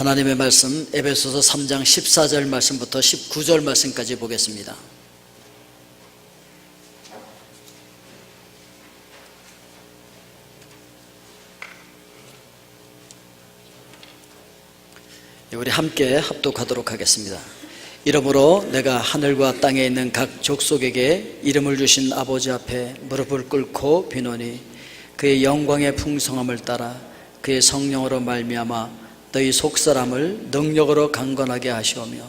하나님의 말씀 에베소서 3장 14절 말씀부터 19절 말씀까지 보겠습니다. 우리 함께 합독하도록 하겠습니다. 이러므로 내가 하늘과 땅에 있는 각 족속에게 이름을 주신 아버지 앞에 무릎을 꿇고 비노니 그의 영광의 풍성함을 따라 그의 성령으로 말미암아 너희 속사람을 능력으로 강건하게 하시오며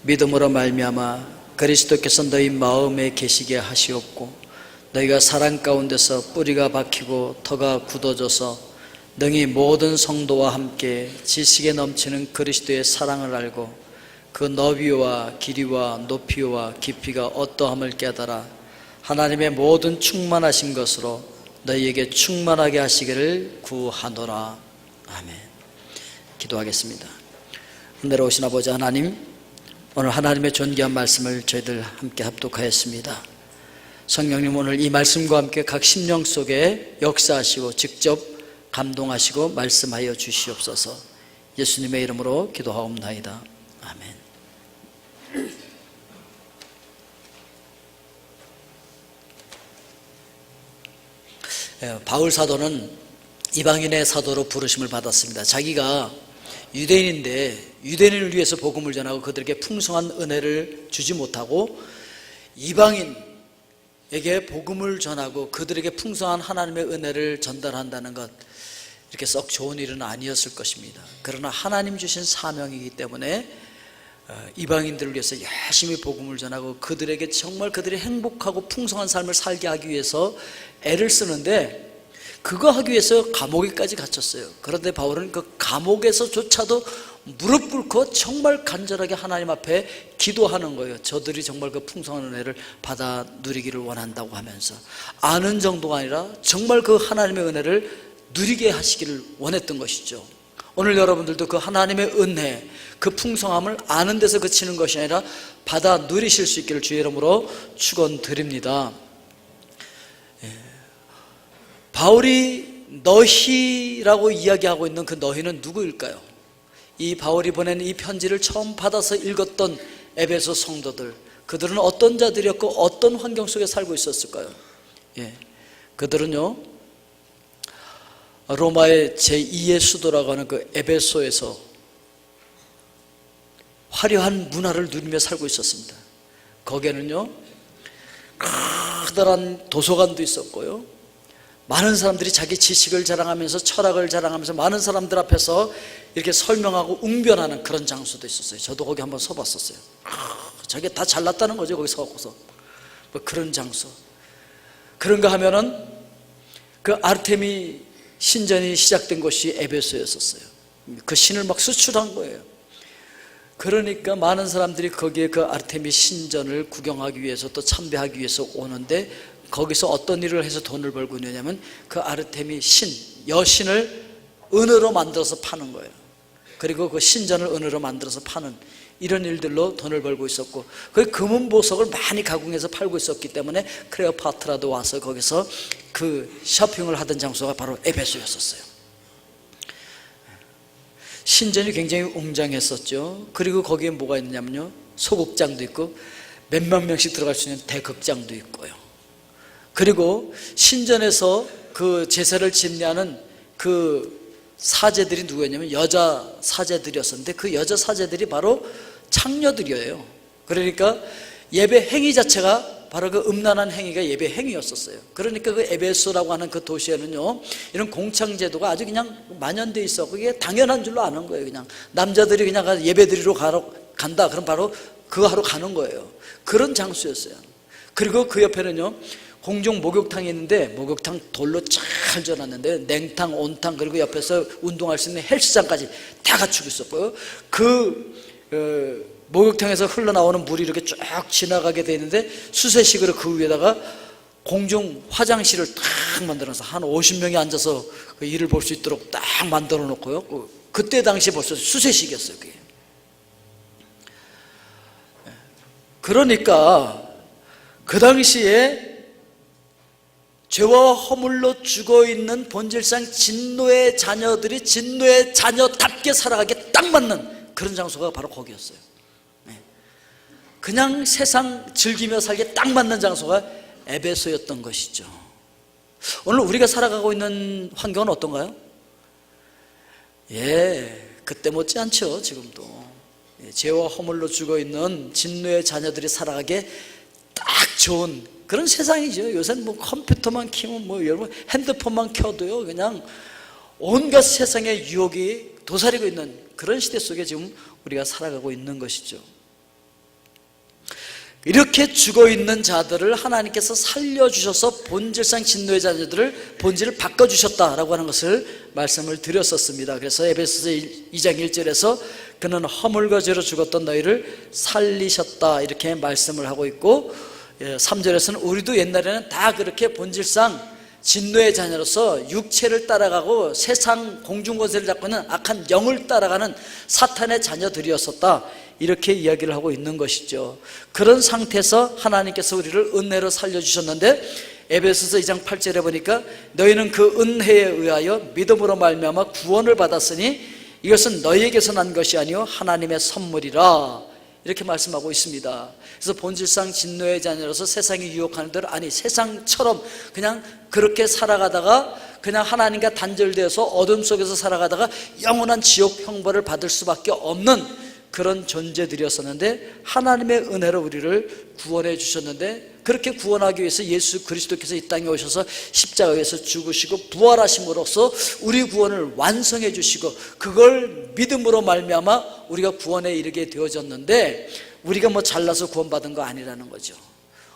믿음으로 말미암아 그리스도께서 너희 마음에 계시게 하시옵고 너희가 사랑 가운데서 뿌리가 박히고 터가 굳어져서 능히 모든 성도와 함께 지식에 넘치는 그리스도의 사랑을 알고 그 너비와 길이와 높이와 깊이가 어떠함을 깨달아 하나님의 모든 충만하신 것으로 너희에게 충만하게 하시기를 구하노라. 아멘. 기도하겠습니다. 은혜로 오신 아버지 하나님, 오늘 하나님의 존귀한 말씀을 저희들 함께 합독하였습니다. 성령님, 오늘 이 말씀과 함께 각 심령 속에 역사하시고 직접 감동하시고 말씀하여 주시옵소서. 예수님의 이름으로 기도하옵나이다. 아멘. 바울 사도는 이방인의 사도로 부르심을 받았습니다. 자기가 유대인인데 유대인을 위해서 복음을 전하고 그들에게 풍성한 은혜를 주지 못하고 이방인에게 복음을 전하고 그들에게 풍성한 하나님의 은혜를 전달한다는 것, 이렇게 썩 좋은 일은 아니었을 것입니다. 그러나 하나님 주신 사명이기 때문에 이방인들을 위해서 열심히 복음을 전하고 그들에게 정말 그들이 행복하고 풍성한 삶을 살게 하기 위해서 애를 쓰는데, 그거 하기 위해서 감옥에까지 갇혔어요. 그런데 바울은 그 감옥에서조차도 무릎 꿇고 정말 간절하게 하나님 앞에 기도하는 거예요. 저들이 정말 그 풍성한 은혜를 받아 누리기를 원한다고 하면서, 아는 정도가 아니라 정말 그 하나님의 은혜를 누리게 하시기를 원했던 것이죠. 오늘 여러분들도 그 하나님의 은혜, 그 풍성함을 아는 데서 그치는 것이 아니라 받아 누리실 수 있기를 주의 이름으로 축원드립니다. 바울이 너희라고 이야기하고 있는 그 너희는 누구일까요? 이 바울이 보낸 이 편지를 처음 받아서 읽었던 에베소 성도들, 그들은 어떤 자들이었고 어떤 환경 속에 살고 있었을까요? 그들은요, 로마의 제2의 수도라고 하는 그 에베소에서 화려한 문화를 누리며 살고 있었습니다. 거기에는요, 커다란 도서관도 있었고요, 많은 사람들이 자기 지식을 자랑하면서 철학을 자랑하면서 많은 사람들 앞에서 이렇게 설명하고 웅변하는 그런 장소도 있었어요. 저도 거기 한번 서봤었어요. 자기가 다 잘났다는 거죠, 거기 서갖고서. 뭐 그런 장소. 그런가 하면은 그 아르테미 신전이 시작된 곳이 에베소였었어요. 그 신을 막 수출한 거예요. 그러니까 많은 사람들이 거기에 그 아르테미 신전을 구경하기 위해서 또 참배하기 위해서 오는데, 거기서 어떤 일을 해서 돈을 벌고 있느냐면 그 아르테미 신, 여신을 은으로 만들어서 파는 거예요. 그리고 그 신전을 은으로 만들어서 파는 이런 일들로 돈을 벌고 있었고, 그 금은 보석을 많이 가공해서 팔고 있었기 때문에 클레오파트라도 와서 거기서 그 쇼핑을 하던 장소가 바로 에베소였었어요. 신전이 굉장히 웅장했었죠. 그리고 거기에 뭐가 있냐면요, 소극장도 있고 몇만 명씩 들어갈 수 있는 대극장도 있고요. 그리고 신전에서 그 제사를 집례하는 그 사제들이 누구였냐면 여자 사제들이었었는데, 그 여자 사제들이 바로 창녀들이에요. 그러니까 예배 행위 자체가 바로 그 음란한 행위가 예배 행위였었어요. 그러니까 그 에베소라고 하는 그 도시에는요, 이런 공창제도가 아주 그냥 만연돼 있어. 그게 당연한 줄로 아는 거예요. 그냥 남자들이 그냥 예배 드리러 간다, 그럼 바로 그거 하러 가는 거예요. 그런 장소였어요. 그리고 그 옆에는요, 공중 목욕탕이 있는데, 목욕탕 돌로 잘 져놨는데 냉탕, 온탕, 그리고 옆에서 운동할 수 있는 헬스장까지 다 갖추고 있었고요. 목욕탕에서 흘러나오는 물이 이렇게 쫙 지나가게 돼 있는데, 수세식으로 그 위에다가 공중 화장실을 딱 만들어서 한 50명이 앉아서 그 일을 볼 수 있도록 딱 만들어 놓고요. 그때 당시 벌써 수세식이었어요, 그게. 그러니까 그 당시에 죄와 허물로 죽어있는 본질상 진노의 자녀들이 진노의 자녀답게 살아가게 딱 맞는 그런 장소가 바로 거기였어요. 그냥 세상 즐기며 살기에 딱 맞는 장소가 에베소였던 것이죠. 오늘 우리가 살아가고 있는 환경은 어떤가요? 그때 못지않죠. 지금도 죄와 허물로 죽어있는 진노의 자녀들이 살아가기에 딱 좋은 그런 세상이죠. 요새는 뭐 컴퓨터만 키면 뭐 여러분 핸드폰만 켜도요 그냥 온갖 세상의 유혹이 도사리고 있는 그런 시대 속에 지금 우리가 살아가고 있는 것이죠. 이렇게 죽어있는 자들을 하나님께서 살려주셔서 본질상 진노의 자녀들을 본질을 바꿔주셨다라고 하는 것을 말씀을 드렸었습니다. 그래서 에베소서 2장 1절에서 그는 허물과 죄로 죽었던 너희를 살리셨다 이렇게 말씀을 하고 있고, 3절에서는 우리도 옛날에는 다 그렇게 본질상 진노의 자녀로서 육체를 따라가고 세상 공중권세를 잡고 있는 악한 영을 따라가는 사탄의 자녀들이었었다 이렇게 이야기를 하고 있는 것이죠. 그런 상태에서 하나님께서 우리를 은혜로 살려주셨는데 에베소서 2장 8절에 보니까 너희는 그 은혜에 의하여 믿음으로 말미암아 구원을 받았으니 이것은 너희에게서 난 것이 아니요 하나님의 선물이라 이렇게 말씀하고 있습니다. 그래서 본질상 진노의 자녀로서 세상이 유혹하는 대로 아니 세상처럼 그냥 그렇게 살아가다가 그냥 하나님과 단절되어서 어둠 속에서 살아가다가 영원한 지옥 형벌을 받을 수밖에 없는 그런 존재들이었었는데 하나님의 은혜로 우리를 구원해 주셨는데 그렇게 구원하기 위해서 예수 그리스도께서 이 땅에 오셔서 십자가에서 죽으시고 부활하심으로써 우리 구원을 완성해 주시고 그걸 믿음으로 말미암아 우리가 구원에 이르게 되어졌는데 우리가 뭐 잘나서 구원받은 거 아니라는 거죠.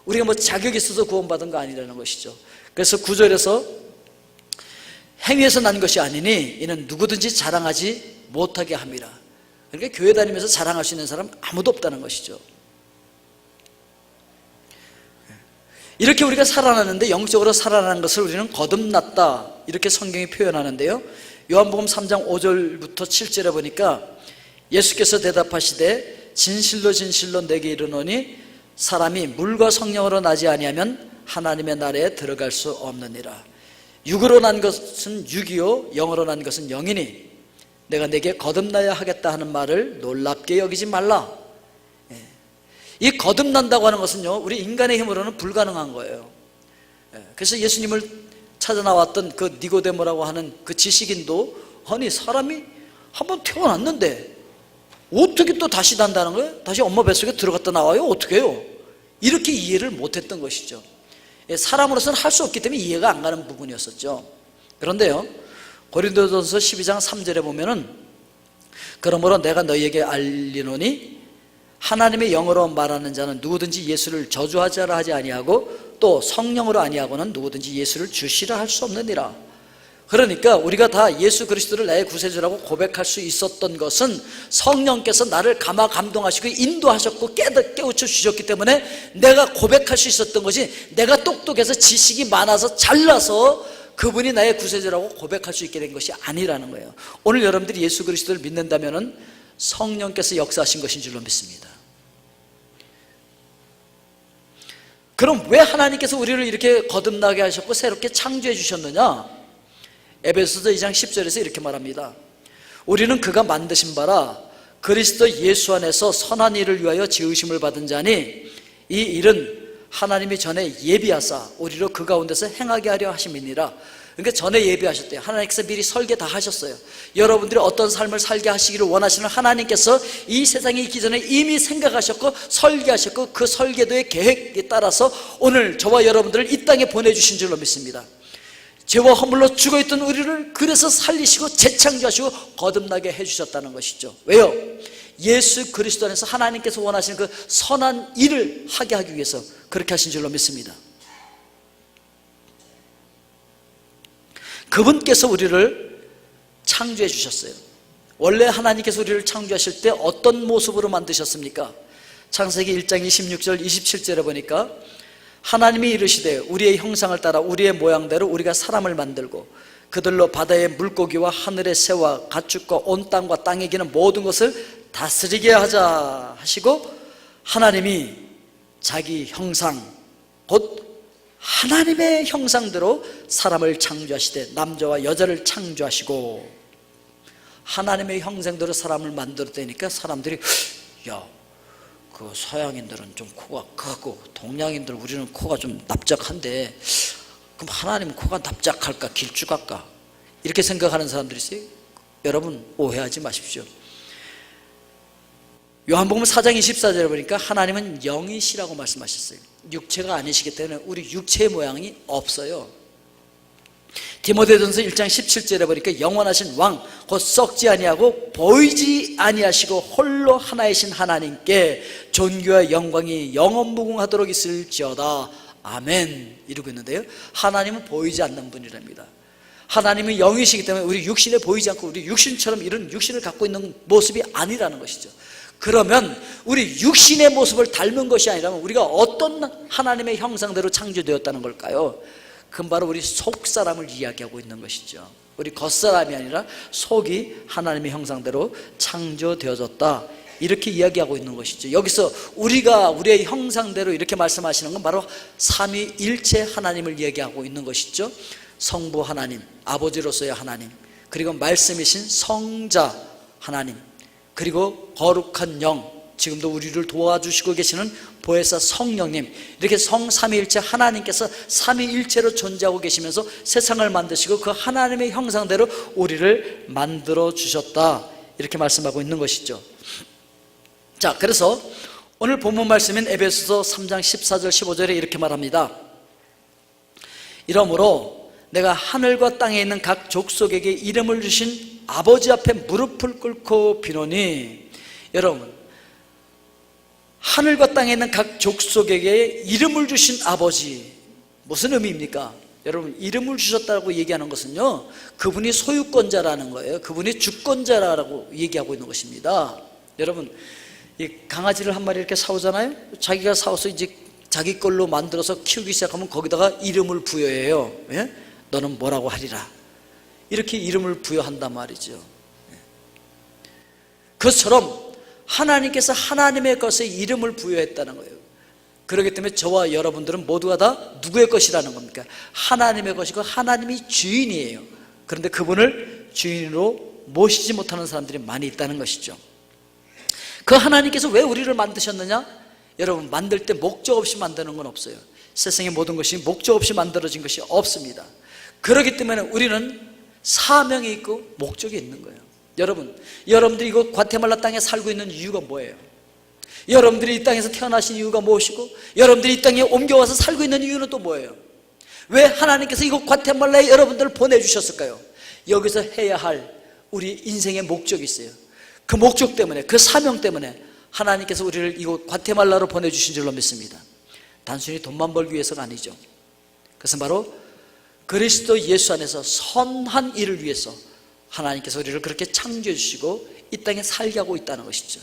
우리가 뭐 자격이 있어서 구원받은 거 아니라는 것이죠. 그래서 9절에서 행위에서 난 것이 아니니 이는 누구든지 자랑하지 못하게 함이라. 그러니까 교회 다니면서 자랑할 수 있는 사람 아무도 없다는 것이죠. 이렇게 우리가 살아나는데 영적으로 살아나는 것을 우리는 거듭났다 이렇게 성경이 표현하는데요, 요한복음 3장 5절부터 7절에 보니까 예수께서 대답하시되 진실로 진실로 내게 이르노니 사람이 물과 성령으로 나지 아니하면 하나님의 나라에 들어갈 수 없느니라. 육으로 난 것은 육이요 영으로 난 것은 영이니 내가 내게 거듭나야 하겠다 하는 말을 놀랍게 여기지 말라. 이 거듭난다고 하는 것은요 우리 인간의 힘으로는 불가능한 거예요. 그래서 예수님을 찾아 나왔던 그 니고데모라고 하는 그 지식인도 아니 사람이 한번 태어났는데 어떻게 또 다시 난다는 거예요? 다시 엄마 뱃속에 들어갔다 나와요? 어떻게 해요? 이렇게 이해를 못했던 것이죠. 사람으로서는 할 수 없기 때문에 이해가 안 가는 부분이었었죠. 그런데요 고린도전서 12장 3절에 보면은 그러므로 내가 너희에게 알리노니 하나님의 영으로 말하는 자는 누구든지 예수를 저주하자라 하지 아니하고 또 성령으로 아니하고는 누구든지 예수를 주시라 할 수 없느니라. 그러니까 우리가 다 예수 그리스도를 나의 구세주라고 고백할 수 있었던 것은 성령께서 나를 감화 감동하시고 인도하셨고 깨우쳐 주셨기 때문에 내가 고백할 수 있었던 것이 내가 똑똑해서 지식이 많아서 잘나서 그분이 나의 구세주라고 고백할 수 있게 된 것이 아니라는 거예요. 오늘 여러분들이 예수 그리스도를 믿는다면 성령께서 역사하신 것인 줄로 믿습니다. 그럼 왜 하나님께서 우리를 이렇게 거듭나게 하셨고 새롭게 창조해 주셨느냐? 에베소서 2장 10절에서 이렇게 말합니다. 우리는 그가 만드신 바라 그리스도 예수 안에서 선한 일을 위하여 지으심을 받은 자니 이 일은 하나님이 전에 예비하사 우리로 그 가운데서 행하게 하려 하심이니라. 그러니까 전에 예비하셨대요. 하나님께서 미리 설계 다 하셨어요. 여러분들이 어떤 삶을 살게 하시기를 원하시는 하나님께서 이 세상에 있기 전에 이미 생각하셨고 설계하셨고 그 설계도의 계획에 따라서 오늘 저와 여러분들을 이 땅에 보내주신 줄로 믿습니다. 죄와 허물로 죽어있던 우리를 그래서 살리시고 재창조하시고 거듭나게 해주셨다는 것이죠. 왜요? 예수 그리스도 안에서 하나님께서 원하시는 그 선한 일을 하게 하기 위해서 그렇게 하신 줄로 믿습니다. 그분께서 우리를 창조해 주셨어요. 원래 하나님께서 우리를 창조하실 때 어떤 모습으로 만드셨습니까? 창세기 1장 26절 27절에 보니까 하나님이 이르시되 우리의 형상을 따라 우리의 모양대로 우리가 사람을 만들고 그들로 바다의 물고기와 하늘의 새와 가축과 온 땅과 땅에 기는 모든 것을 다스리게 하자 하시고 하나님이 자기 형상 곧 하나님의 형상대로 사람을 창조하시되 남자와 여자를 창조하시고 하나님의 형상대로 사람을 만들었다니까 사람들이 야, 그 서양인들은 좀 코가 크고 동양인들 우리는 코가 좀 납작한데 그럼 하나님은 코가 납작할까 길쭉할까 이렇게 생각하는 사람들이 있어요. 여러분 오해하지 마십시오. 요한복음 4장 24절에 보니까 하나님은 영이시라고 말씀하셨어요. 육체가 아니시기 때문에 우리 육체의 모양이 없어요. 디모데전서 1장 17절에 보니까 영원하신 왕 곧 썩지 아니하고 보이지 아니하시고 홀로 하나이신 하나님께 존귀와 영광이 영원무궁하도록 있을지어다 아멘 이러고 있는데요, 하나님은 보이지 않는 분이랍니다. 하나님은 영이시기 때문에 우리 육신에 보이지 않고 우리 육신처럼 이런 육신을 갖고 있는 모습이 아니라는 것이죠. 그러면 우리 육신의 모습을 닮은 것이 아니라면 우리가 어떤 하나님의 형상대로 창조되었다는 걸까요? 그건 바로 우리 속사람을 이야기하고 있는 것이죠. 우리 겉사람이 아니라 속이 하나님의 형상대로 창조되어졌다 이렇게 이야기하고 있는 것이죠. 여기서 우리가 우리의 형상대로 이렇게 말씀하시는 건 바로 삼위일체 하나님을 이야기하고 있는 것이죠. 성부 하나님, 아버지로서의 하나님, 그리고 말씀이신 성자 하나님, 그리고 거룩한 영, 지금도 우리를 도와주시고 계시는 보혜사 성령님, 이렇게 성삼위일체 하나님께서 삼위일체로 존재하고 계시면서 세상을 만드시고 그 하나님의 형상대로 우리를 만들어 주셨다 이렇게 말씀하고 있는 것이죠. 자, 그래서 오늘 본문 말씀인 에베소서 3장 14절 15절에 이렇게 말합니다. 이러므로 내가 하늘과 땅에 있는 각 족속에게 이름을 주신 아버지 앞에 무릎을 꿇고 비노니, 여러분 하늘과 땅에 있는 각 족속에게 이름을 주신 아버지, 무슨 의미입니까? 여러분 이름을 주셨다고 얘기하는 것은요, 그분이 소유권자라는 거예요. 그분이 주권자라고 얘기하고 있는 것입니다. 여러분 이 강아지를 한 마리 이렇게 사오잖아요. 자기가 사와서 이제 자기 걸로 만들어서 키우기 시작하면 거기다가 이름을 부여해요. 예? 너는 뭐라고 하리라 이렇게 이름을 부여한단 말이죠. 그것처럼 하나님께서 하나님의 것에 이름을 부여했다는 거예요. 그렇기 때문에 저와 여러분들은 모두가 다 누구의 것이라는 겁니까? 하나님의 것이고 하나님이 주인이에요. 그런데 그분을 주인으로 모시지 못하는 사람들이 많이 있다는 것이죠. 그 하나님께서 왜 우리를 만드셨느냐? 여러분 만들 때 목적 없이 만드는 건 없어요. 세상의 모든 것이 목적 없이 만들어진 것이 없습니다. 그렇기 때문에 우리는 사명이 있고 목적이 있는 거예요. 여러분들이 이곳 과테말라 땅에 살고 있는 이유가 뭐예요? 여러분들이 이 땅에서 태어나신 이유가 무엇이고, 여러분들이 이 땅에 옮겨와서 살고 있는 이유는 또 뭐예요? 왜 하나님께서 이곳 과테말라에 여러분들을 보내주셨을까요? 여기서 해야 할 우리 인생의 목적이 있어요. 그 목적 때문에, 그 사명 때문에 하나님께서 우리를 이곳 과테말라로 보내주신 줄로 믿습니다. 단순히 돈만 벌기 위해서가 아니죠. 그것은 바로 그리스도 예수 안에서 선한 일을 위해서 하나님께서 우리를 그렇게 창조해 주시고 이 땅에 살게 하고 있다는 것이죠.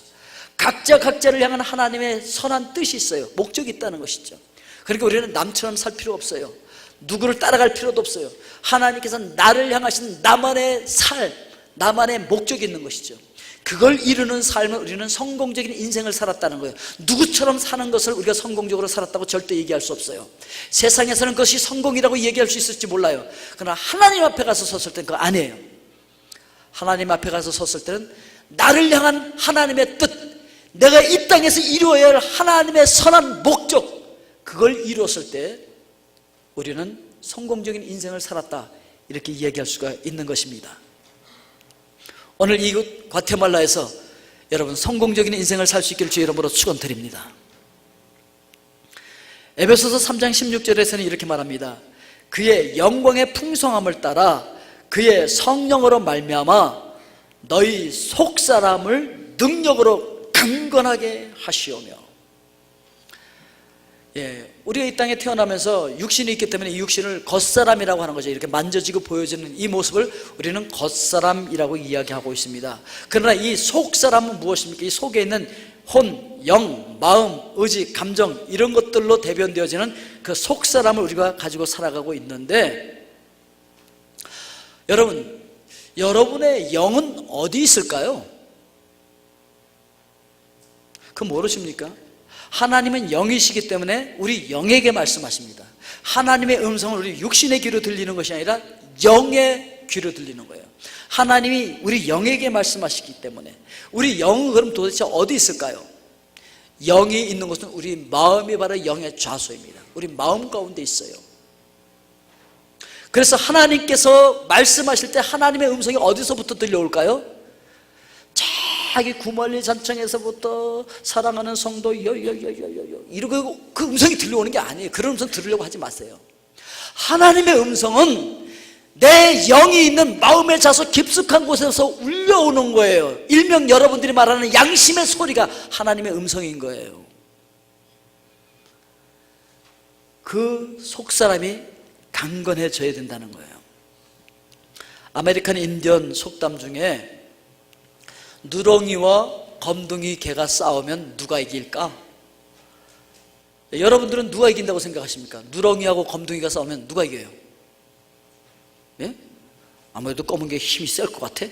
각자를 향한 하나님의 선한 뜻이 있어요. 목적이 있다는 것이죠. 그러니까 우리는 남처럼 살 필요 없어요. 누구를 따라갈 필요도 없어요. 하나님께서 나를 향하신 나만의 나만의 목적이 있는 것이죠. 그걸 이루는 삶을 우리는 성공적인 인생을 살았다는 거예요. 누구처럼 사는 것을 우리가 성공적으로 살았다고 절대 얘기할 수 없어요. 세상에서는 그것이 성공이라고 얘기할 수 있을지 몰라요. 그러나 하나님 앞에 가서 섰을 때는 그거 아니에요. 하나님 앞에 가서 섰을 때는 나를 향한 하나님의 뜻, 내가 이 땅에서 이루어야 할 하나님의 선한 목적, 그걸 이루었을 때 우리는 성공적인 인생을 살았다 이렇게 이야기할 수가 있는 것입니다. 오늘 이곳 과테말라에서 여러분 성공적인 인생을 살 수 있기를 주의 이름으로 축원드립니다. 에베소서 3장 16절에서는 이렇게 말합니다. 그의 영광의 풍성함을 따라 그의 성령으로 말미암아 너희 속사람을 능력으로 강건하게 하시오며. 우리가 이 땅에 태어나면서 육신이 있기 때문에 이 육신을 겉사람이라고 하는 거죠. 이렇게 만져지고 보여지는 이 모습을 우리는 겉사람이라고 이야기하고 있습니다. 그러나 이 속사람은 무엇입니까? 이 속에 있는 혼, 영, 마음, 의지, 감정 이런 것들로 대변되어지는 그 속사람을 우리가 가지고 살아가고 있는데, 여러분의 영은 어디 있을까요? 그거 모르십니까? 하나님은 영이시기 때문에 우리 영에게 말씀하십니다. 하나님의 음성은 우리 육신의 귀로 들리는 것이 아니라 영의 귀로 들리는 거예요. 하나님이 우리 영에게 말씀하시기 때문에. 우리 영은 그럼 도대체 어디 있을까요? 영이 있는 곳은 우리 마음이 바로 영의 좌소입니다. 우리 마음 가운데 있어요. 그래서 하나님께서 말씀하실 때 하나님의 음성이 어디서부터 들려올까요? 자기 구멀리 잔청에서부터 사랑하는 성도 이러고 그 음성이 들려오는 게 아니에요. 그런 음성 들으려고 하지 마세요. 하나님의 음성은 내 영이 있는 마음의 좌소 깊숙한 곳에서 울려오는 거예요. 일명 여러분들이 말하는 양심의 소리가 하나님의 음성인 거예요. 그 속사람이 강건해져야 된다는 거예요. 아메리칸 인디언 속담 중에 누렁이와 검둥이 개가 싸우면 누가 이길까? 여러분들은 누가 이긴다고 생각하십니까? 누렁이하고 검둥이가 싸우면 누가 이겨요? 예? 아무래도 검은 게 힘이 셀 것 같아?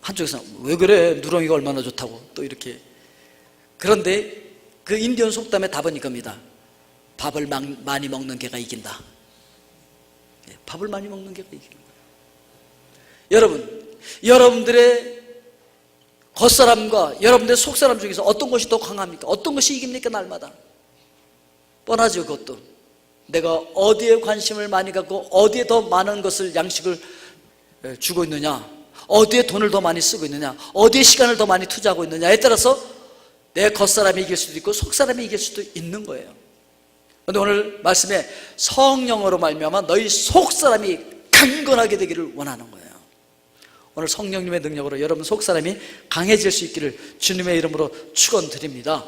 한쪽에서 왜 그래? 누렁이가 얼마나 좋다고 또 이렇게. 그런데 그 인디언 속담의 답은 이겁니다. 밥을 많이 먹는 개가 이긴다. 예, 밥을 많이 먹는 개가 이기는 거예요. 여러분, 여러분들의 겉사람과 여러분들의 속사람 중에서 어떤 것이 더 강합니까? 어떤 것이 이깁니까? 날마다 뻔하죠. 그것도 내가 어디에 관심을 많이 갖고 어디에 더 많은 것을 양식을 주고 있느냐, 어디에 돈을 더 많이 쓰고 있느냐, 어디에 시간을 더 많이 투자하고 있느냐에 따라서 내 겉사람이 이길 수도 있고 속사람이 이길 수도 있는 거예요. 그런데 오늘 말씀에 성령으로 말미암아 너희 속사람이 강건하게 되기를 원하는 거예요. 오늘 성령님의 능력으로 여러분 속사람이 강해질 수 있기를 주님의 이름으로 축원드립니다.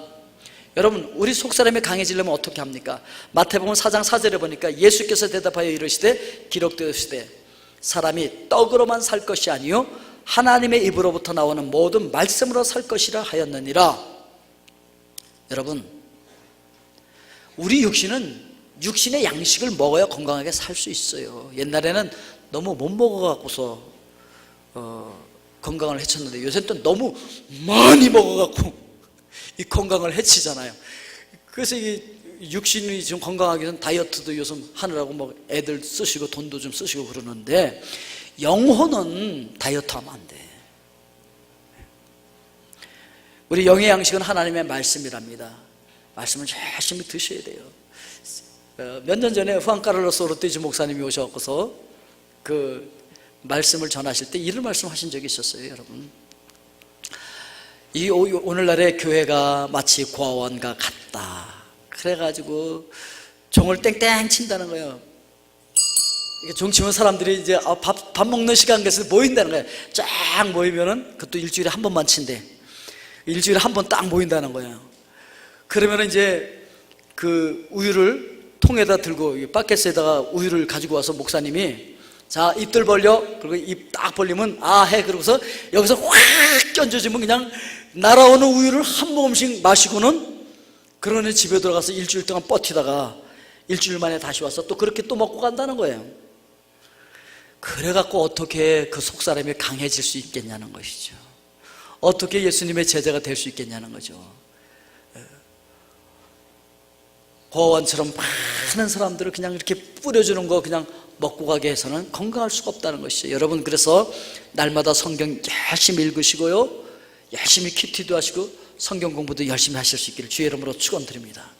여러분, 우리 속사람이 강해지려면 어떻게 합니까? 마태복음 4장 4절에 보니까 예수께서 대답하여 이르시되 기록되었으되 사람이 떡으로만 살 것이 아니요 하나님의 입으로부터 나오는 모든 말씀으로 살 것이라 하였느니라. 여러분, 우리 육신의 양식을 먹어야 건강하게 살 수 있어요. 옛날에는 너무 못 먹어갖고서 건강을 해쳤는데 요새는 또 너무 많이 먹어갖고 이 건강을 해치잖아요. 그래서 이 육신이 좀 건강하기 위해서 다이어트도 요즘 하느라고 뭐 애들 쓰시고 돈도 좀 쓰시고 그러는데 영혼은 다이어트하면 안 돼. 우리 영의 양식은 하나님의 말씀이랍니다. 말씀을 열심히 드셔야 돼요. 몇 년 전에 후안카를로스 오르티즈 목사님이 오셔서 그 말씀을 전하실 때 이런 말씀하신 적이 있었어요. 여러분, 이 오늘날의 교회가 마치 고아원과 같다. 그래가지고 종을 땡땡 친다는 거예요. 종 치면 사람들이 이제 밥 먹는 시간 돼서 모인다는 거예요. 쫙 모이면은 그것도 일주일에 한 번만 친대. 일주일에 한 번 딱 모인다는 거예요. 그러면 이제 그 우유를 통에다 들고 바켓에다가 우유를 가지고 와서 목사님이 자, 입들 벌려. 그리고 입 딱 벌리면 아 해. 그러고서 여기서 확 껴져주면 그냥 날아오는 우유를 한 모금씩 마시고는 그러는 집에 들어가서 일주일 동안 버티다가 일주일 만에 다시 와서 또 그렇게 또 먹고 간다는 거예요. 그래갖고 어떻게 그 속사람이 강해질 수 있겠냐는 것이죠. 어떻게 예수님의 제자가 될 수 있겠냐는 거죠. 고아원처럼 많은 사람들을 그냥 이렇게 뿌려주는 거 그냥 먹고 가게 해서는 건강할 수가 없다는 것이죠. 여러분, 그래서 날마다 성경 열심히 읽으시고요, 열심히 큐티도 하시고 성경 공부도 열심히 하실 수 있기를 주의 이름으로 축원드립니다.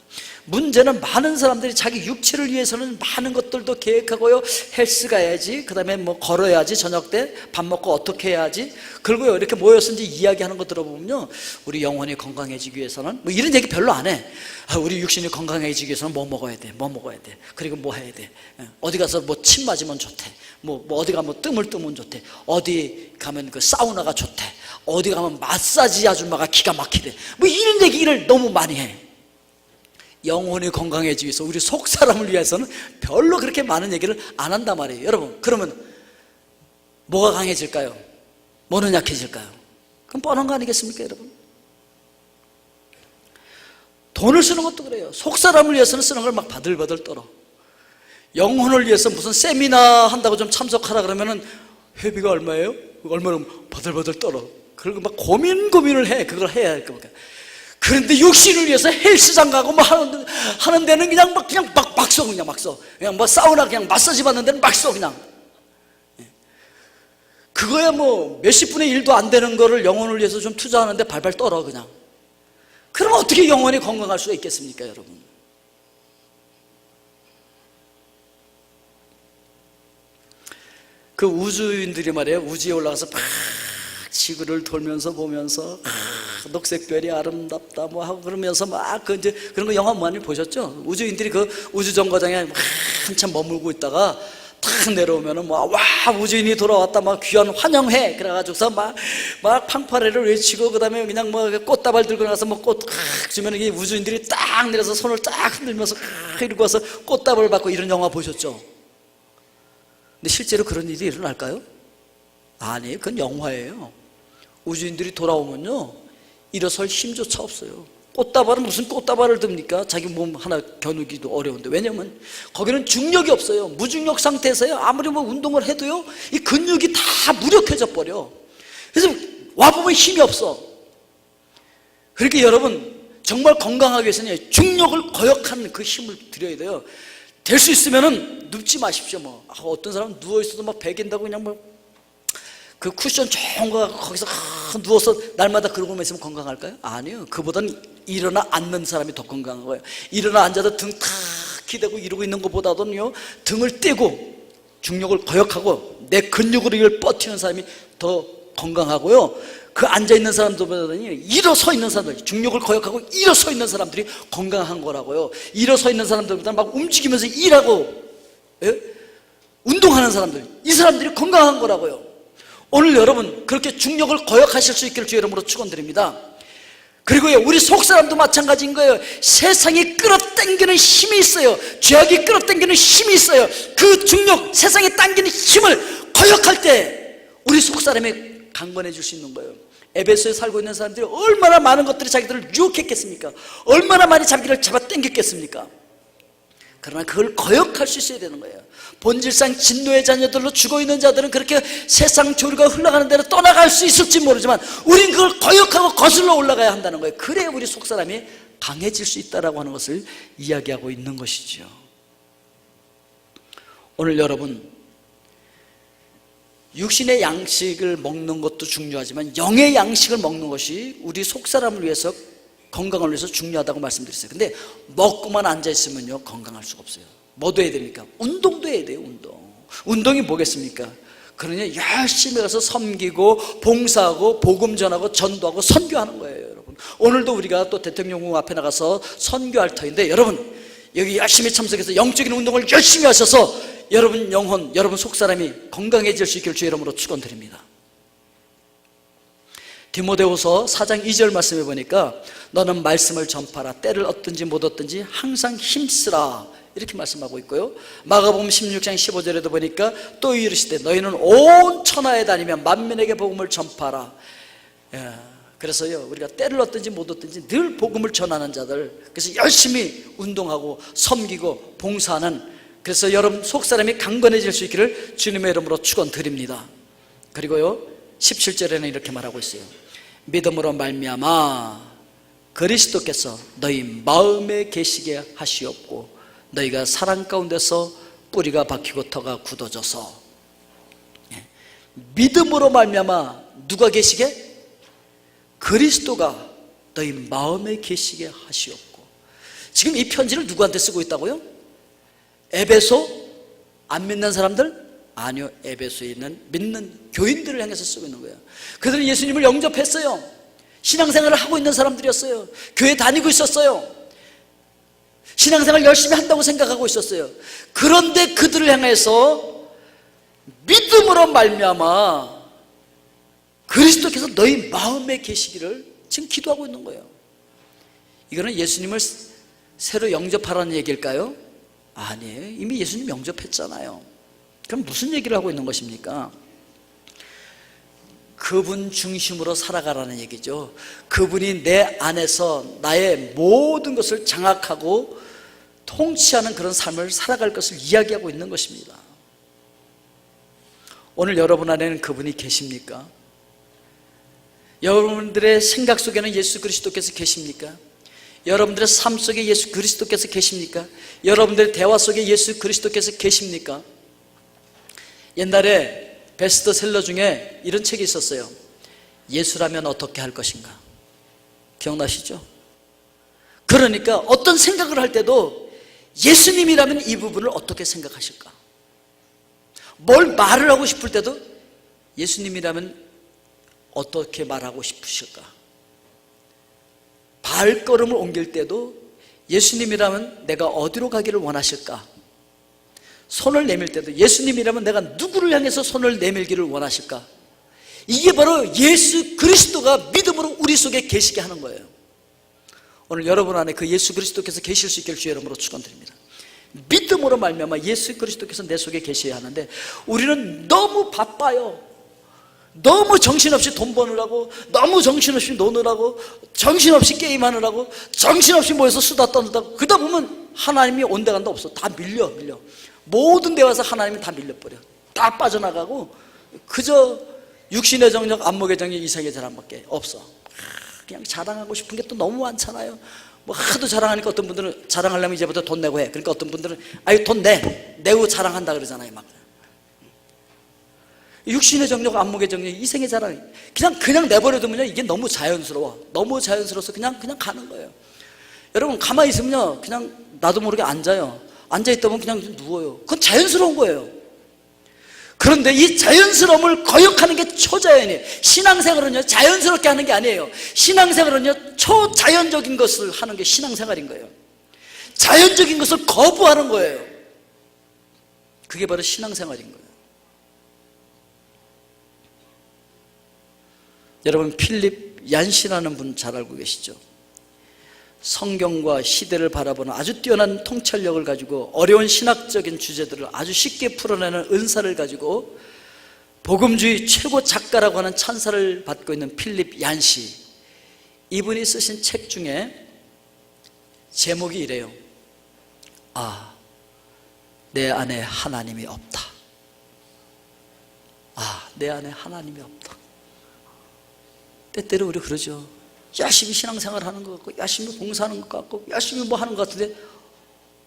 문제는 많은 사람들이 자기 육체를 위해서는 많은 것들도 계획하고요, 헬스 가야지, 그 다음에 뭐 걸어야지, 저녁 때 밥 먹고 어떻게 해야지, 그리고요 이렇게 모여서 이제 이야기하는 거 들어보면요, 우리 영혼이 건강해지기 위해서는 뭐 이런 얘기 별로 안 해. 우리 육신이 건강해지기 위해서는 뭐 먹어야 돼, 뭐 먹어야 돼, 그리고 뭐 해야 돼, 어디 가서 뭐 침 맞으면 좋대, 뭐 어디 가면 뜸을 뜨면 좋대, 어디 가면 그 사우나가 좋대, 어디 가면 마사지 아줌마가 기가 막히대, 뭐 이런 얘기를 너무 많이 해. 영혼이 건강해지기 위해서, 우리 속 사람을 위해서는 별로 그렇게 많은 얘기를 안 한단 말이에요. 여러분, 그러면 뭐가 강해질까요? 뭐는 약해질까요? 그럼 뻔한 거 아니겠습니까, 여러분? 돈을 쓰는 것도 그래요. 속 사람을 위해서는 쓰는 걸 막 바들바들 떨어. 영혼을 위해서 무슨 세미나 한다고 좀 참석하라 그러면은 회비가 얼마예요? 얼마나 바들바들 떨어. 그리고 막 고민을 해. 그걸 해야 할 거니까. 그런데 육신을 위해서 헬스장 가고 뭐 하는 데는 그냥 막 써. 그냥 막 써. 그냥 뭐 사우나 그냥 마사지 받는 데는 막 써. 그냥. 그거야 뭐 몇십 분의 1도 안 되는 거를 영혼을 위해서 좀 투자하는데 발발 떨어 그냥. 그럼 어떻게 영혼이 건강할 수가 있겠습니까, 여러분? 그 우주인들이 말이에요, 우주에 올라가서 막 지구를 돌면서 보면서 녹색별이 아름답다 뭐 하고 그러면서 막 그 이제 그런 거 영화 많이 보셨죠? 우주인들이 그 우주정거장에 막 한참 머물고 있다가 탁 내려오면은 와 우주인이 돌아왔다 막 귀한 환영해 그래가지고서 막 팡파레를 외치고 그다음에 그냥 뭐 꽃다발 들고 나서 뭐 꽃 주면 이게 우주인들이 딱 내려서 손을 딱 흔들면서 이러고 와서 꽃다발을 받고 이런 영화 보셨죠? 근데 실제로 그런 일이 일어날까요? 아니에요. 그건 영화예요. 우주인들이 돌아오면요 일어설 힘조차 없어요. 꽃다발은 무슨 꽃다발을 듭니까? 자기 몸 하나 겨누기도 어려운데. 왜냐면 거기는 중력이 없어요. 무중력 상태에서요 아무리 뭐 운동을 해도요 이 근육이 다 무력해져 버려. 그래서 와보면 힘이 없어. 그러니까 여러분 정말 건강하기 위해서는 중력을 거역하는 그 힘을 들여야 돼요. 될 수 있으면은 눕지 마십시오. 뭐 어떤 사람은 누워있어도 막 베긴다고 그냥 뭐 그 쿠션 좋은 거 거기서 누워서 날마다 그러고만 있으면 건강할까요? 아니요. 그보다는 일어나 앉는 사람이 더 건강한 거예요. 일어나 앉아도 등 탁 기대고 이러고 있는 것보다도요 등을 떼고 중력을 거역하고 내 근육으로 이걸 버티는 사람이 더 건강하고요. 그 앉아있는 사람들보다는 일어서 있는 사람들, 중력을 거역하고 일어서 있는 사람들이 건강한 거라고요. 일어서 있는 사람들보다는 막 움직이면서 일하고 운동하는 사람들, 이 사람들이 건강한 거라고요. 오늘 여러분 그렇게 중력을 거역하실 수 있기를 주의 이름으로 축원드립니다. 그리고요 우리 속사람도 마찬가지인 거예요. 세상이 끌어당기는 힘이 있어요. 죄악이 끌어당기는 힘이 있어요. 그 중력, 세상이 당기는 힘을 거역할 때 우리 속사람이 강건해질 수 있는 거예요. 에베소에 살고 있는 사람들이 얼마나 많은 것들이 자기들을 유혹했겠습니까? 얼마나 많이 자기를 잡아당겼겠습니까? 그러나 그걸 거역할 수 있어야 되는 거예요. 본질상 진노의 자녀들로 죽어있는 자들은 그렇게 세상 조류가 흘러가는 대로 떠나갈 수 있을지 모르지만 우린 그걸 거역하고 거슬러 올라가야 한다는 거예요. 그래야 우리 속사람이 강해질 수 있다고 하는 것을 이야기하고 있는 것이죠. 오늘 여러분 육신의 양식을 먹는 것도 중요하지만 영의 양식을 먹는 것이 우리 속사람을 위해서 건강을 위해서 중요하다고 말씀드렸어요. 근데 먹고만 앉아있으면요 건강할 수가 없어요. 뭐도 해야 됩니까? 운동도 해야 돼요. 운동이 뭐겠습니까? 그러니 열심히 가서 섬기고 봉사하고 복음 전하고 전도하고 선교하는 거예요. 여러분 오늘도 우리가 또 대통령궁 앞에 나가서 선교할 터인데 여러분 여기 열심히 참석해서 영적인 운동을 열심히 하셔서 여러분 영혼, 여러분 속사람이 건강해질 수 있기를 주의 이름으로 축원드립니다. 디모데후서 4장 2절 말씀해 보니까 너는 말씀을 전파라. 때를 얻든지 못 얻든지 항상 힘쓰라. 이렇게 말씀하고 있고요. 마가복음 16장 15절에도 보니까 또 이르시되 너희는 온 천하에 다니며 만민에게 복음을 전파라. 그래서요 우리가 때를 얻든지 못 얻든지 늘 복음을 전하는 자들, 그래서 열심히 운동하고 섬기고 봉사하는, 그래서 여러분 속사람이 강건해질 수 있기를 주님의 이름으로 축원드립니다. 그리고요 17절에는 이렇게 말하고 있어요. 믿음으로 말미암아 그리스도께서 너희 마음에 계시게 하시옵고 너희가 사랑 가운데서 뿌리가 박히고 터가 굳어져서. 믿음으로 말미암아 누가 계시게? 그리스도가 너희 마음에 계시게 하시옵고. 지금 이 편지를 누구한테 쓰고 있다고요? 에베소 안 믿는 사람들? 아니요, 에베소에 있는 믿는 교인들을 향해서 쓰고 있는 거예요. 그들은 예수님을 영접했어요. 신앙생활을 하고 있는 사람들이었어요. 교회 다니고 있었어요. 신앙생활 열심히 한다고 생각하고 있었어요. 그런데 그들을 향해서 믿음으로 말미암아 그리스도께서 너희 마음에 계시기를 지금 기도하고 있는 거예요. 이거는 예수님을 새로 영접하라는 얘기일까요? 아니에요. 이미 예수님 영접했잖아요. 그럼 무슨 얘기를 하고 있는 것입니까? 그분 중심으로 살아가라는 얘기죠. 그분이 내 안에서 나의 모든 것을 장악하고 통치하는 그런 삶을 살아갈 것을 이야기하고 있는 것입니다. 오늘 여러분 안에는 그분이 계십니까? 여러분들의 생각 속에는 예수 그리스도께서 계십니까? 여러분들의 삶 속에 예수 그리스도께서 계십니까? 여러분들의 대화 속에 예수 그리스도께서 계십니까? 옛날에 베스트셀러 중에 이런 책이 있었어요. 예수라면 어떻게 할 것인가. 기억나시죠? 그러니까 어떤 생각을 할 때도 예수님이라면 이 부분을 어떻게 생각하실까? 뭘 말을 하고 싶을 때도 예수님이라면 어떻게 말하고 싶으실까? 발걸음을 옮길 때도 예수님이라면 내가 어디로 가기를 원하실까? 손을 내밀 때도 예수님이라면 내가 누구를 향해서 손을 내밀기를 원하실까? 이게 바로 예수 그리스도가 믿음으로 우리 속에 계시게 하는 거예요. 오늘 여러분 안에 그 예수 그리스도께서 계실 수 있기를 주의 이름으로 축원드립니다. 믿음으로 말미암아 예수 그리스도께서 내 속에 계셔야 하는데 우리는 너무 바빠요. 너무 정신없이 돈 버느라고, 너무 정신없이 노느라고, 정신없이 게임하느라고, 정신없이 모여서 수다 떠느라고, 그러다 보면 하나님이 온데간데 없어. 다 밀려. 모든 데 와서 하나님이 다 밀려버려. 다 빠져나가고 그저 육신의 정력, 안목의 정력, 이성의 자랑밖에 없어. 그냥 자랑하고 싶은 게 또 너무 많잖아요. 뭐 하도 자랑하니까 어떤 분들은 자랑하려면 이제부터 돈 내고 해. 그러니까 어떤 분들은 아유 돈 내고 자랑한다 그러잖아요. 막 육신의 정력, 안목의 정력, 이성의 자랑 그냥 내버려두면요 이게 너무 자연스러워. 너무 자연스러워서 그냥 가는 거예요. 여러분 가만히 있으면요 그냥 나도 모르게 앉아요. 앉아있다 보면 그냥 누워요. 그건 자연스러운 거예요. 그런데 이 자연스러움을 거역하는 게 초자연이에요. 신앙생활은요 자연스럽게 하는 게 아니에요. 신앙생활은요 초자연적인 것을 하는 게 신앙생활인 거예요. 자연적인 것을 거부하는 거예요. 그게 바로 신앙생활인 거예요. 여러분 필립 얀시라는 분 잘 알고 계시죠? 성경과 시대를 바라보는 아주 뛰어난 통찰력을 가지고 어려운 신학적인 주제들을 아주 쉽게 풀어내는 은사를 가지고 복음주의 최고 작가라고 하는 찬사를 받고 있는 필립 얀시, 이분이 쓰신 책 중에 제목이 이래요. 아, 내 안에 하나님이 없다. 아, 내 안에 하나님이 없다. 때때로 우리 그러죠. 열심히 신앙생활 하는 것 같고 열심히 봉사하는 것 같고 열심히 뭐 하는 것 같은데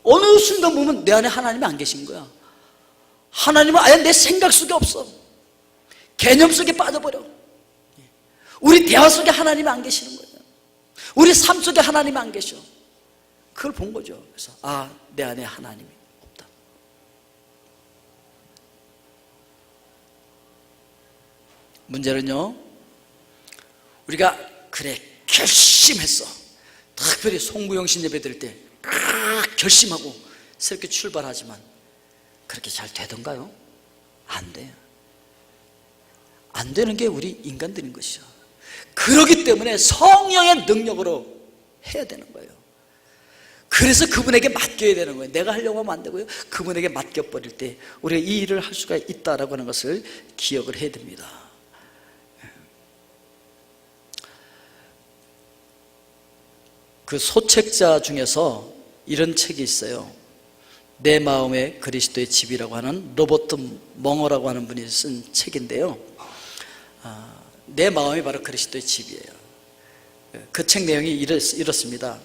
어느 순간 보면 내 안에 하나님이 안 계신 거야. 하나님은 아예 내 생각 속에 없어. 개념 속에 빠져버려. 우리 대화 속에 하나님이 안 계시는 거예요. 우리 삶 속에 하나님이 안 계셔. 그걸 본 거죠. 그래서 아, 내 안에 하나님이 없다. 문제는요 우리가 그래 결심했어. 특별히 송구영신 예배 드릴 때 결심하고 새롭게 출발하지만 그렇게 잘 되던가요? 안 돼요. 안 되는 게 우리 인간들인 것이죠. 그렇기 때문에 성령의 능력으로 해야 되는 거예요. 그래서 그분에게 맡겨야 되는 거예요. 내가 하려고 하면 안 되고요. 그분에게 맡겨버릴 때 우리가 이 일을 할 수가 있다라고 하는 것을 기억을 해야 됩니다. 그 소책자 중에서 이런 책이 있어요. 내 마음의 그리스도의 집이라고 하는 로버트 멍어라고 하는 분이 쓴 책인데요. 내 마음이 바로 그리스도의 집이에요. 그 책 내용이 이렇습니다.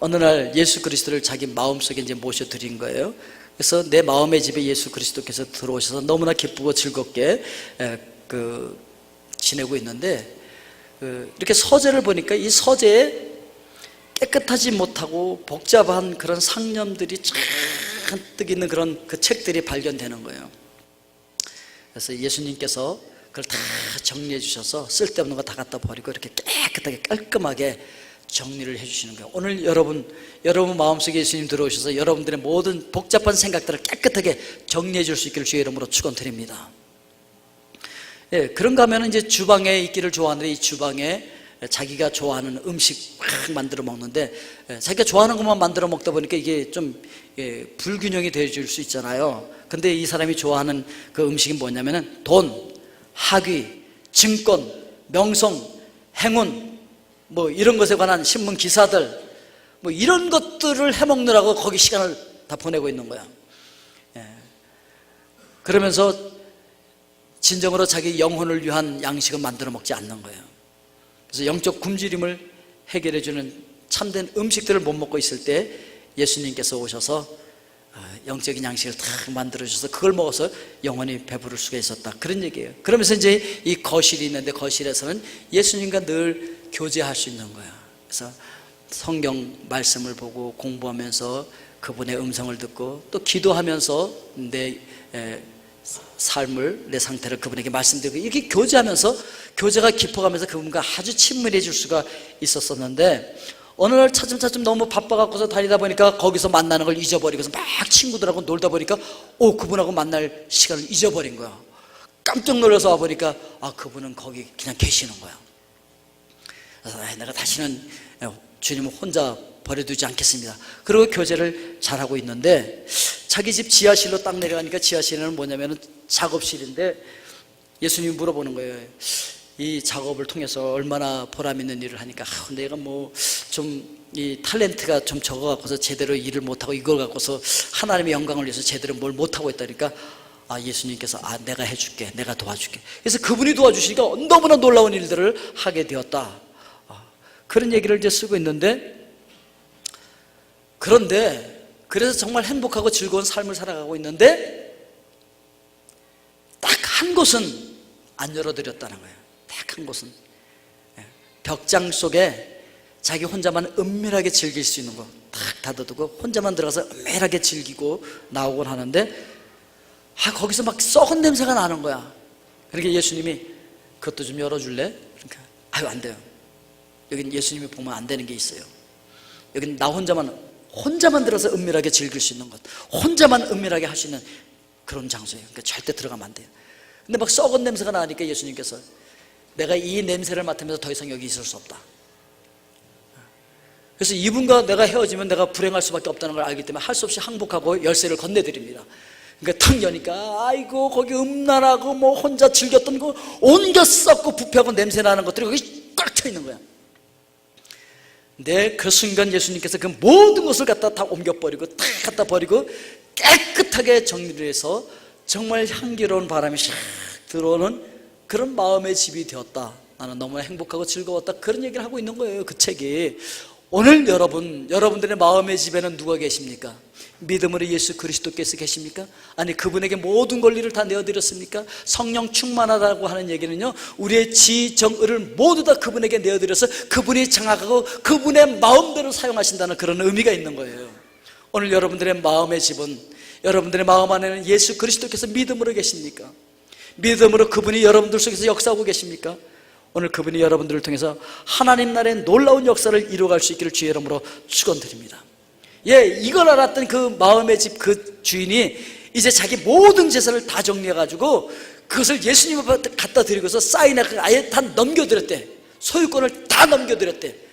어느 날 예수 그리스도를 자기 마음속에 이제 모셔드린 거예요. 그래서 내 마음의 집에 예수 그리스도께서 들어오셔서 너무나 기쁘고 즐겁게 지내고 있는데 이렇게 서재를 보니까 이 서재에 깨끗하지 못하고 복잡한 그런 상념들이 잔뜩 있는 그런 그 책들이 발견되는 거예요. 그래서 예수님께서 그걸 다 정리해 주셔서 쓸데없는 거 다 갖다 버리고 이렇게 깨끗하게 깔끔하게 정리를 해 주시는 거예요. 오늘 여러분 마음속에 예수님 들어오셔서 여러분들의 모든 복잡한 생각들을 깨끗하게 정리해 줄 수 있기를 주의 이름으로 축원드립니다. 예, 그런가 하면 이제 주방에 있기를 좋아하는데 이 주방에 자기가 좋아하는 음식 막 만들어 먹는데 자기가 좋아하는 것만 만들어 먹다 보니까 이게 좀 불균형이 되어질 수 있잖아요. 근데 이 사람이 좋아하는 그 음식이 뭐냐면은 돈, 학위, 증권, 명성, 행운 뭐 이런 것에 관한 신문 기사들 뭐 이런 것들을 해먹느라고 거기 시간을 다 보내고 있는 거야. 그러면서 진정으로 자기 영혼을 위한 양식은 만들어 먹지 않는 거예요. 그래서 영적 굶주림을 해결해 주는 참된 음식들을 못 먹고 있을 때 예수님께서 오셔서 영적인 양식을 다 만들어줘서 그걸 먹어서 영원히 배부를 수가 있었다, 그런 얘기예요. 그러면서 이제 이 거실이 있는데 거실에서는 예수님과 늘 교제할 수 있는 거야. 그래서 성경 말씀을 보고 공부하면서 그분의 음성을 듣고 또 기도하면서 내 삶을, 내 상태를 그분에게 말씀드리고, 이렇게 교제하면서 교제가 깊어가면서 그분과 아주 친밀해질 수가 있었었는데, 어느 날 차츰차츰 너무 바빠갖고서 다니다 보니까 거기서 만나는 걸 잊어버리고서 막 친구들하고 놀다 보니까 그분하고 만날 시간을 잊어버린 거야. 깜짝 놀라서 와보니까 그분은 거기 그냥 계시는 거야. 그래서 내가 다시는 주님을 혼자 버려두지 않겠습니다. 그리고 교제를 잘하고 있는데, 자기 집 지하실로 딱 내려가니까 지하실에는 뭐냐면 작업실인데, 예수님이 물어보는 거예요. 이 작업을 통해서 얼마나 보람 있는 일을 하니까, 내가 뭐 좀 이 탤런트가 좀 적어갖고서 제대로 일을 못하고 이걸 갖고서 하나님의 영광을 위해서 제대로 뭘 못하고 있다니까, 예수님께서 내가 해줄게, 내가 도와줄게. 그래서 그분이 도와주시니까 너무나 놀라운 일들을 하게 되었다, 그런 얘기를 이제 쓰고 있는데, 그런데 그래서 정말 행복하고 즐거운 삶을 살아가고 있는데, 딱 한 곳은 안 열어드렸다는 거예요. 딱 한 곳은 벽장 속에 자기 혼자만 은밀하게 즐길 수 있는 거 딱 닫아두고 혼자만 들어가서 은밀하게 즐기고 나오곤 하는데, 거기서 막 썩은 냄새가 나는 거야. 그러니까 예수님이 그것도 좀 열어줄래? 그러니까 안 돼요. 여긴 예수님이 보면 안 되는 게 있어요. 여긴 나 혼자만 들어서 은밀하게 즐길 수 있는 것, 혼자만 은밀하게 할 수 있는 그런 장소예요. 그러니까 절대 들어가면 안 돼요. 근데 막 썩은 냄새가 나니까 예수님께서 내가 이 냄새를 맡으면서 더 이상 여기 있을 수 없다. 그래서 이분과 내가 헤어지면 내가 불행할 수밖에 없다는 걸 알기 때문에 할 수 없이 항복하고 열쇠를 건네드립니다. 그러니까 탁 여니까 아이고 거기 음란하고 뭐 혼자 즐겼던 거 온갖 썩고 부패하고 냄새 나는 것들이 거기 꽉 차 있는 거야. 근데 그 순간 예수님께서 그 모든 것을 갖다 다 옮겨버리고 다 갖다 버리고 깨끗하게 정리를 해서 정말 향기로운 바람이 샥 들어오는 그런 마음의 집이 되었다. 나는 너무나 행복하고 즐거웠다. 그런 얘기를 하고 있는 거예요, 그 책이. 오늘 여러분들의 마음의 집에는 누가 계십니까? 믿음으로 예수 그리스도께서 계십니까? 아니, 그분에게 모든 권리를 다 내어드렸습니까? 성령 충만하다고 하는 얘기는요, 우리의 지정의를 모두 다 그분에게 내어드려서 그분이 장악하고 그분의 마음대로 사용하신다는 그런 의미가 있는 거예요. 오늘 여러분들의 마음의 집은, 여러분들의 마음 안에는 예수 그리스도께서 믿음으로 계십니까? 믿음으로 그분이 여러분들 속에서 역사하고 계십니까? 오늘 그분이 여러분들을 통해서 하나님 나라의 놀라운 역사를 이루어갈 수 있기를 주의 이름으로 축원드립니다. 이걸 알았던 그 마음의 집 그 주인이 이제 자기 모든 재산을 다 정리해가지고 그것을 예수님 앞에 갖다 드리고서 사인을 아예 다 넘겨드렸대. 소유권을 다 넘겨드렸대.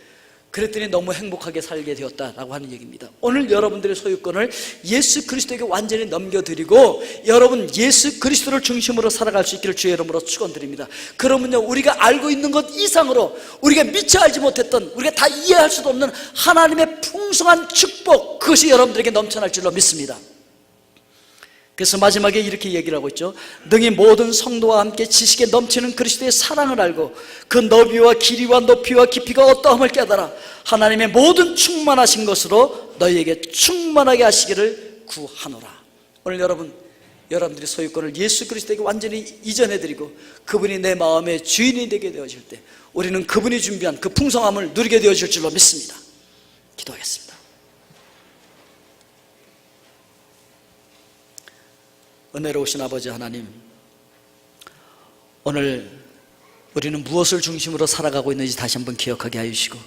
그랬더니 너무 행복하게 살게 되었다라고 하는 얘기입니다. 오늘 여러분들의 소유권을 예수 그리스도에게 완전히 넘겨드리고 여러분 예수 그리스도를 중심으로 살아갈 수 있기를 주의 이름으로 축원드립니다. 그러면요, 우리가 알고 있는 것 이상으로 우리가 미처 알지 못했던, 우리가 다 이해할 수도 없는 하나님의 풍성한 축복, 그것이 여러분들에게 넘쳐날 줄로 믿습니다. 그래서 마지막에 이렇게 얘기를 하고 있죠. 능히 모든 성도와 함께 지식에 넘치는 그리스도의 사랑을 알고 그 너비와 길이와 높이와 깊이가 어떠함을 깨달아 하나님의 모든 충만하신 것으로 너희에게 충만하게 하시기를 구하노라. 오늘 여러분들의 소유권을 예수 그리스도에게 완전히 이전해드리고 그분이 내 마음의 주인이 되게 되어질 때 우리는 그분이 준비한 그 풍성함을 누리게 되어질 줄로 믿습니다. 기도하겠습니다. 은혜로우신 아버지 하나님, 오늘 우리는 무엇을 중심으로 살아가고 있는지 다시 한번 기억하게 하시고